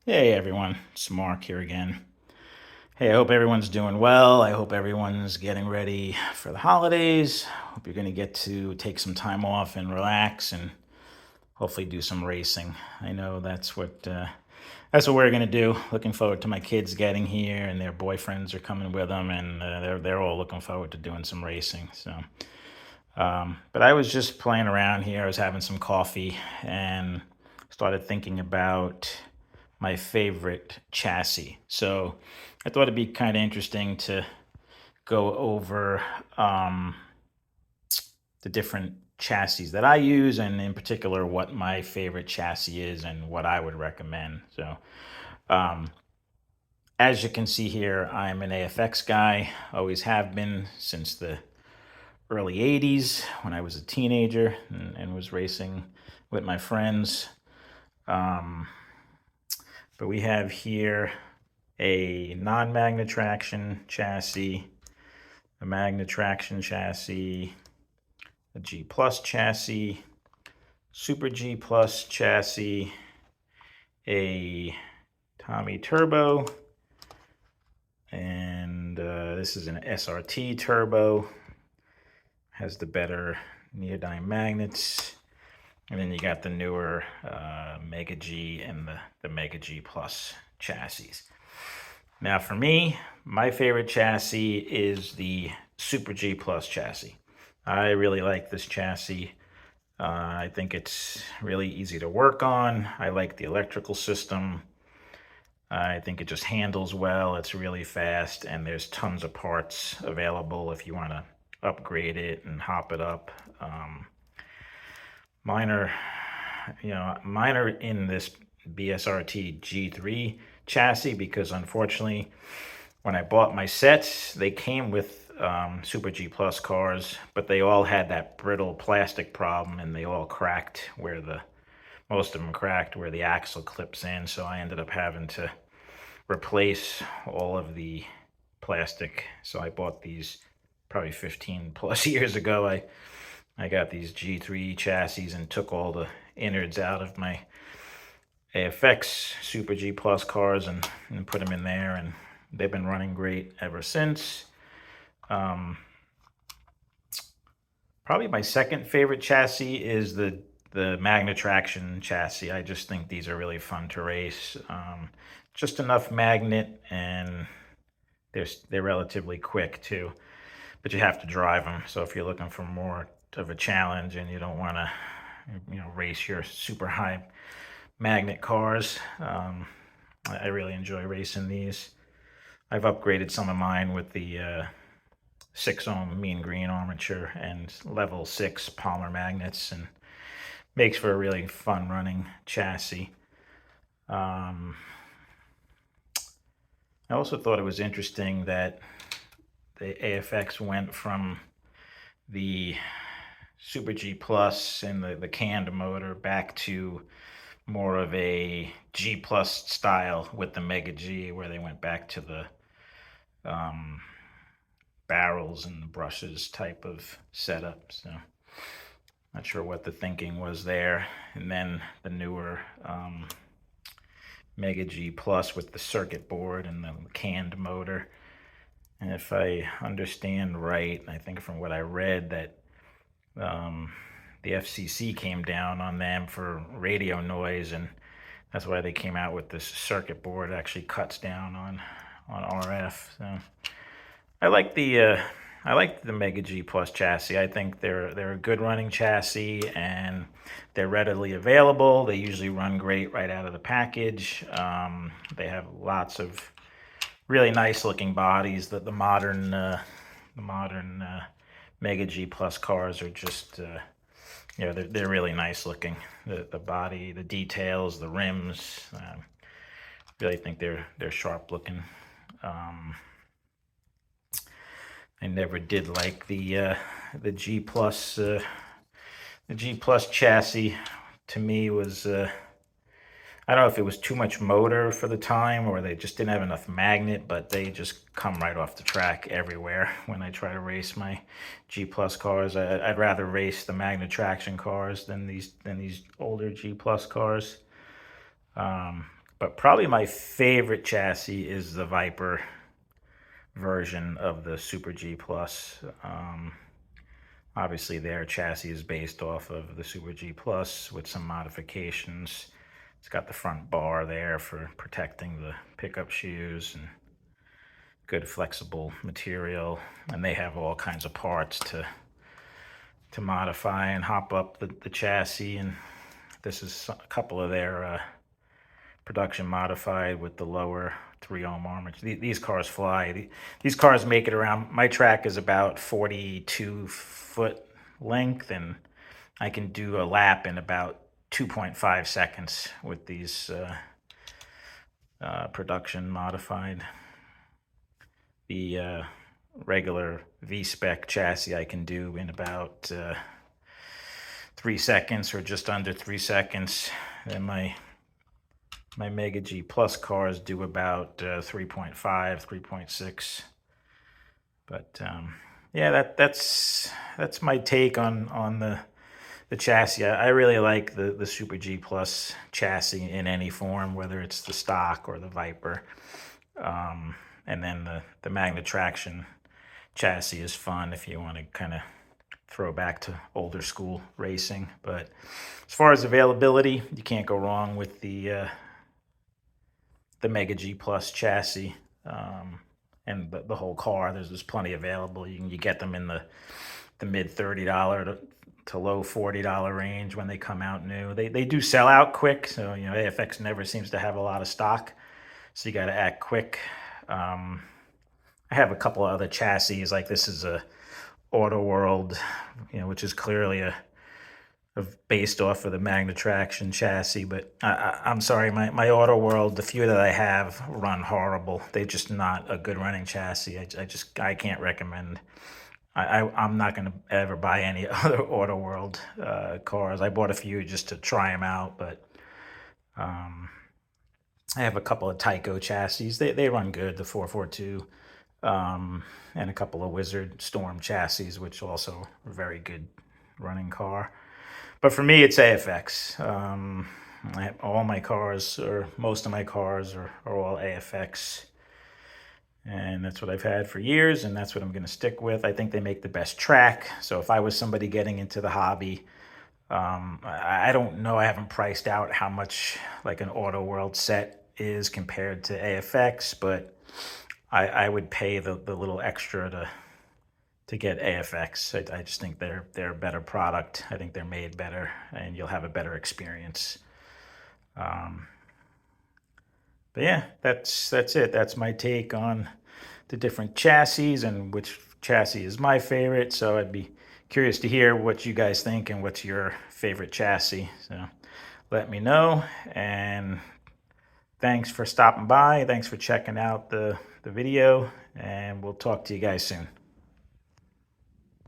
Hey everyone, it's Mark here again. Hey, I hope everyone's doing well. I hope everyone's getting ready for the holidays. Hope you're going to get to take some time off and relax and hopefully do some racing. I know that's what we're going to do. Looking forward to my kids getting here, and their boyfriends are coming with them, and they're all looking forward to doing some racing. But I was just playing around here. I was having some coffee and started thinking about my favorite chassis. So I thought it'd be kind of interesting to go over the different chassis that I use, and in particular, what my favorite chassis is and what I would recommend. Um, as you can see here, I'm an AFX guy, always have been since the early 80s when I was a teenager and was racing with my friends. Um, but we have here a non-magnet traction chassis, a magnet traction chassis, a G Plus chassis, Super G Plus chassis, a Tommy Turbo, and this is an SRT Turbo. Has the better neodyme magnets. And then you got the newer Mega G and the Mega G Plus chassis. Now for me, my favorite chassis is the Super G Plus chassis. I really like this chassis. I think it's really easy to work on. I like the electrical system. I think it just handles well. It's really fast, and there's tons of parts available if you want to upgrade it and hop it up. Mine are, mine are in this BSRT G3 chassis because unfortunately, when I bought my sets, they came with Super G Plus cars, but they all had that brittle plastic problem, and they all cracked most of them cracked where the axle clips in. So I ended up having to replace all of the plastic. So I bought these probably 15 plus years ago. I got these G3 chassis and took all the innards out of my AFX Super G Plus cars and put them in there, and they've been running great ever since. Probably my second favorite chassis is the Magna Traction chassis. I just think these are really fun to race. Just enough magnet, and they're relatively quick too, but you have to drive them. So if you're looking for more of a challenge and you don't want to, race your super high magnet cars, I really enjoy racing these. I've upgraded some of mine with the 6 ohm mean green armature and level 6 Palmer magnets, and makes for a really fun running chassis. Um, I also thought it was interesting that the AFX went from the Super G Plus and the canned motor back to more of a G Plus style with the Mega G, where they went back to the um, barrels and the brushes type of setup. So not sure what the thinking was there. And then the newer Mega G Plus with the circuit board and the canned motor. And if I understand right, I think from what I read that the FCC came down on them for radio noise, and that's why they came out with this circuit board. It actually cuts down on RF. So I like the Mega G Plus chassis. I think they're a good running chassis, and they're readily available. They usually run great right out of the package. They have lots of really nice looking bodies. The modern Mega G Plus cars are just they're really nice looking. The body, the details, the rims. Really think they're sharp looking. I never did like the G Plus chassis. To me was I don't know if it was too much motor for the time, or they just didn't have enough magnet, but they just come right off the track everywhere when I try to race my G Plus cars. I'd rather race the magnet traction cars than these older G Plus cars. But But probably my favorite chassis is the Viper version of the Super G Plus. Obviously, their chassis is based off of the Super G Plus with some modifications. It's got the front bar there for protecting the pickup shoes and good flexible material. And they have all kinds of parts to modify and hop up the chassis. And this is a couple of their production modified with the lower 3 ohm armature. These cars fly. These cars make it around. My track is about 42 foot length, and I can do a lap in about 2.5 seconds with these production modified. The regular V-Spec chassis I can do in about 3 seconds or just under 3 seconds. And my Mega G Plus cars do about 3.5, 3.6. But yeah, that's my take on the chassis. I really like the Super G Plus chassis in any form, whether it's the stock or the Viper. And then the Magna Traction chassis is fun if you want to kind of throw back to older school racing. But as far as availability, you can't go wrong with the Mega G Plus chassis and the whole car. There's plenty available. You get them in the mid $30 to low $40 range when they come out new. They do sell out quick, so AFX never seems to have a lot of stock, so you got to act quick. I have a couple of other chassis, like this is a Auto World, which is clearly based off of the Magna Traction chassis, but I'm sorry, my Auto World, the few that I have run horrible. They're just not a good running chassis. I can't recommend. I'm not going to ever buy any other Auto World cars. I bought a few just to try them out, but I have a couple of Tyco chassis. They run good, the 442, and a couple of Wizard Storm chassis, which also are a very good running car. But for me, it's AFX. All my cars, or most of my cars, are all AFX. And that's what I've had for years, and that's what I'm going to stick with. I think they make the best track. So if I was somebody getting into the hobby, I don't know, I haven't priced out how much like an Auto World set is compared to AFX, but I would pay the little extra to get AFX. I just think they're a better product. I think they're made better, and you'll have a better experience. But yeah, that's it. That's my take on the different chassis and which chassis is my favorite. So I'd be curious to hear what you guys think and what's your favorite chassis. So let me know. And thanks for stopping by. Thanks for checking out the video. And we'll talk to you guys soon.